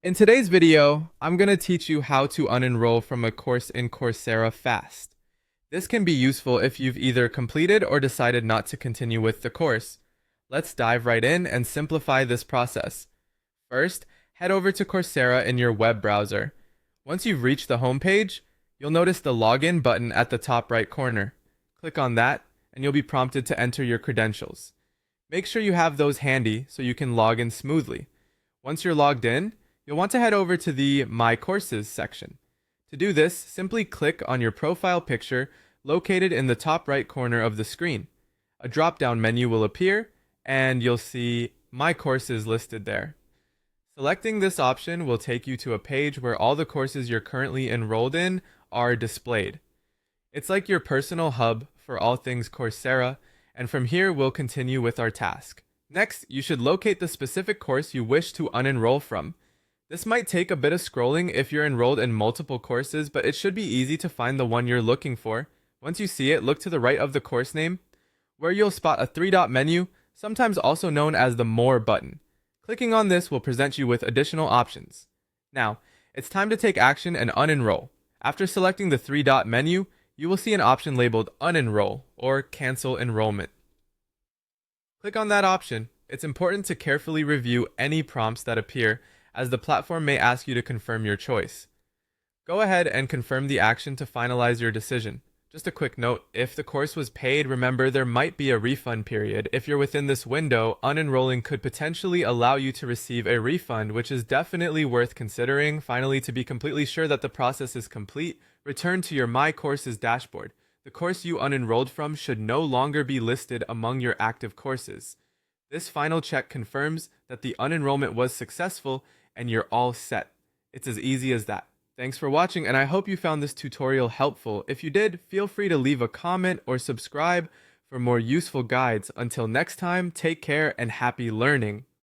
In today's video, I'm going to teach you how to unenroll from a course in Coursera fast. This can be useful if you've either completed or decided not to continue with the course. Let's dive right in and simplify this process. First, head over to Coursera in your web browser. Once you've reached the home page, you'll notice the login button at the top right corner. Click on that, and you'll be prompted to enter your credentials. Make sure you have those handy so you can log in smoothly. Once you're logged in, you'll want to head over to the My Courses section. To do this, simply click on your profile picture located in the top right corner of the screen. A drop-down menu will appear, and you'll see My Courses listed there. Selecting this option will take you to a page where all the courses you're currently enrolled in are displayed. It's like your personal hub for all things Coursera, and from here we'll continue with our task. Next, you should locate the specific course you wish to unenroll from. This might take a bit of scrolling if you're enrolled in multiple courses, but it should be easy to find the one you're looking for. Once you see it, look to the right of the course name, where you'll spot a three-dot menu, sometimes also known as the More button. Clicking on this will present you with additional options. Now, it's time to take action and unenroll. After selecting the three-dot menu, you will see an option labeled Unenroll or Cancel Enrollment. Click on that option. It's important to carefully review any prompts that appear, as the platform may ask you to confirm your choice. Go ahead and confirm the action to finalize your decision. Just a quick note, if the course was paid, remember there might be a refund period. If you're within this window, unenrolling could potentially allow you to receive a refund, which is definitely worth considering. Finally, to be completely sure that the process is complete, return to your My Courses dashboard. The course you unenrolled from should no longer be listed among your active courses. This final check confirms that the unenrollment was successful and you're all set. It's as easy as that. Thanks for watching, and I hope you found this tutorial helpful. If you did, feel free to leave a comment or subscribe for more useful guides. Until next time, take care and happy learning.